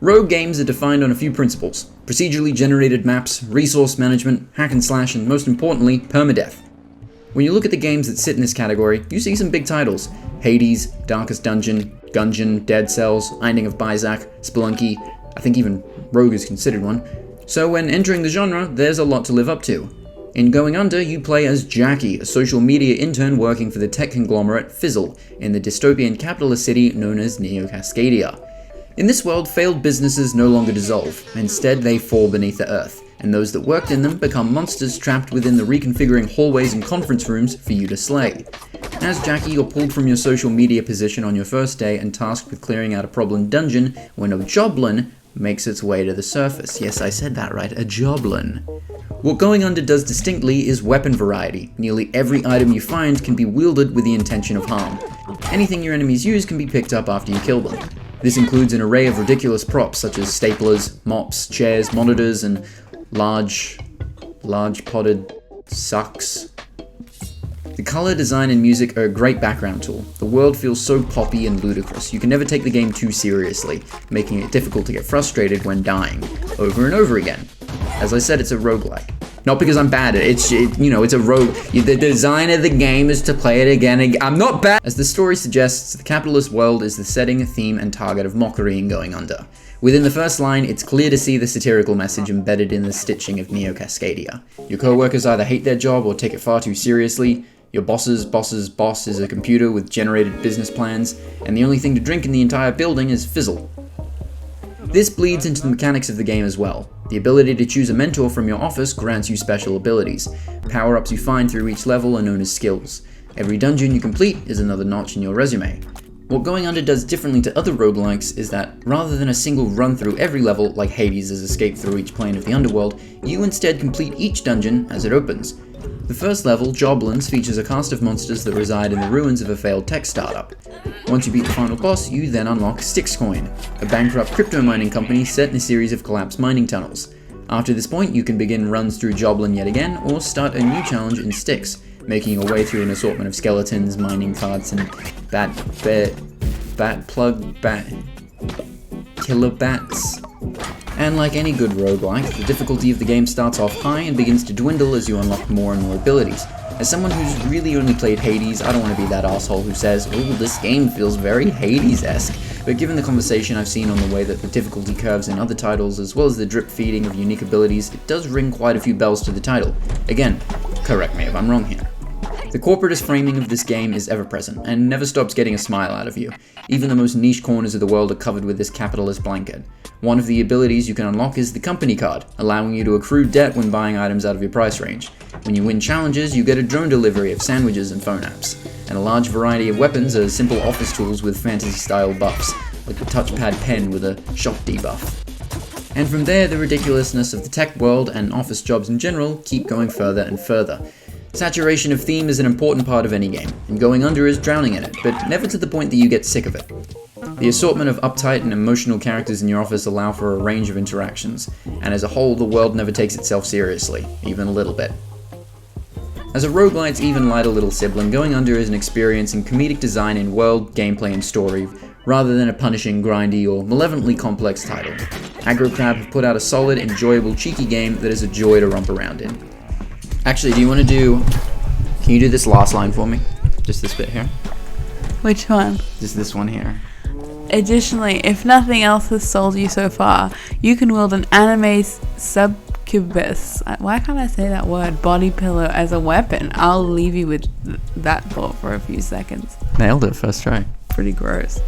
Rogue games are defined on a few principles: procedurally generated maps, resource management, hack and slash, and most importantly, permadeath. When you look at the games that sit in this category, you see some big titles: Hades, Darkest Dungeon, Gungeon, Dead Cells, Binding of Isaac, Spelunky. I think even Rogue is considered one. So when entering the genre, there's a lot to live up to. In Going Under, you play as Jackie, a social media intern working for the tech conglomerate Fizzle, in the dystopian capitalist city known as Neo Cascadia. In this world, failed businesses no longer dissolve. Instead, they fall beneath the earth, and those that worked in them become monsters trapped within the reconfiguring hallways and conference rooms for you to slay. As Jackie, you're pulled from your social media position on your first day and tasked with clearing out a problem dungeon when a joblin makes its way to the surface. Yes, I said that right, a joblin. What Going Under does distinctly is weapon variety. Nearly every item you find can be wielded with the intention of harm. Anything your enemies use can be picked up after you kill them. This includes an array of ridiculous props such as staplers, mops, chairs, monitors, and large potted sucks. The color, design, and music are a great background tool. The world feels so poppy and ludicrous. You can never take the game too seriously, making it difficult to get frustrated when dying, over and over again. As I said, it's a roguelike. Not because I'm bad at it, it's a rogue. The design of the game is to play it again. I'm not bad! As the story suggests, the capitalist world is the setting, theme, and target of mockery in Going Under. Within the first line, it's clear to see the satirical message embedded in the stitching of Neo Cascadia. Your co-workers either hate their job or take it far too seriously. Your boss's boss is a computer with generated business plans, and the only thing to drink in the entire building is Fizzle. This bleeds into the mechanics of the game as well. The ability to choose a mentor from your office grants you special abilities. Power-ups you find through each level are known as skills. Every dungeon you complete is another notch in your resume. What Going Under does differently to other roguelikes is that, rather than a single run through every level like Hades' escape through each plane of the underworld, you instead complete each dungeon as it opens. The first level, Joblins, features a cast of monsters that reside in the ruins of a failed tech startup. Once you beat the final boss, you then unlock Styxcoin, a bankrupt crypto mining company set in a series of collapsed mining tunnels. After this point, you can begin runs through Joblin yet again, or start a new challenge in Styx, making your way through an assortment of skeletons, mining carts, and killer bats. And like any good roguelike, the difficulty of the game starts off high and begins to dwindle as you unlock more and more abilities. As someone who's really only played Hades, I don't want to be that asshole who says, "Ooh, this game feels very Hades-esque," but given the conversation I've seen on the way that the difficulty curves in other titles, as well as the drip feeding of unique abilities, it does ring quite a few bells to the title. Again, correct me if I'm wrong here. The corporatist framing of this game is ever present, and never stops getting a smile out of you. Even the most niche corners of the world are covered with this capitalist blanket. One of the abilities you can unlock is the company card, allowing you to accrue debt when buying items out of your price range. When you win challenges, you get a drone delivery of sandwiches and phone apps, and a large variety of weapons are simple office tools with fantasy-style buffs, like the touchpad pen with a shock debuff. And from there, the ridiculousness of the tech world and office jobs in general keep going further and further. Saturation of theme is an important part of any game, and Going Under is drowning in it, but never to the point that you get sick of it. The assortment of uptight and emotional characters in your office allow for a range of interactions, and as a whole, the world never takes itself seriously, even a little bit. As a roguelite's even lighter little sibling, Going Under is an experience in comedic design in world, gameplay, and story, rather than a punishing, grindy, or malevolently complex title. AgroCrab have put out a solid, enjoyable, cheeky game that is a joy to romp around in. Actually, can you do this last line for me? Just this bit here. Which one? Just this one here. Additionally, if nothing else has sold you so far, you can wield an anime succubus, why can't I say that word, body pillow as a weapon. I'll leave you with that thought for a few seconds. Nailed it, first try. Pretty gross.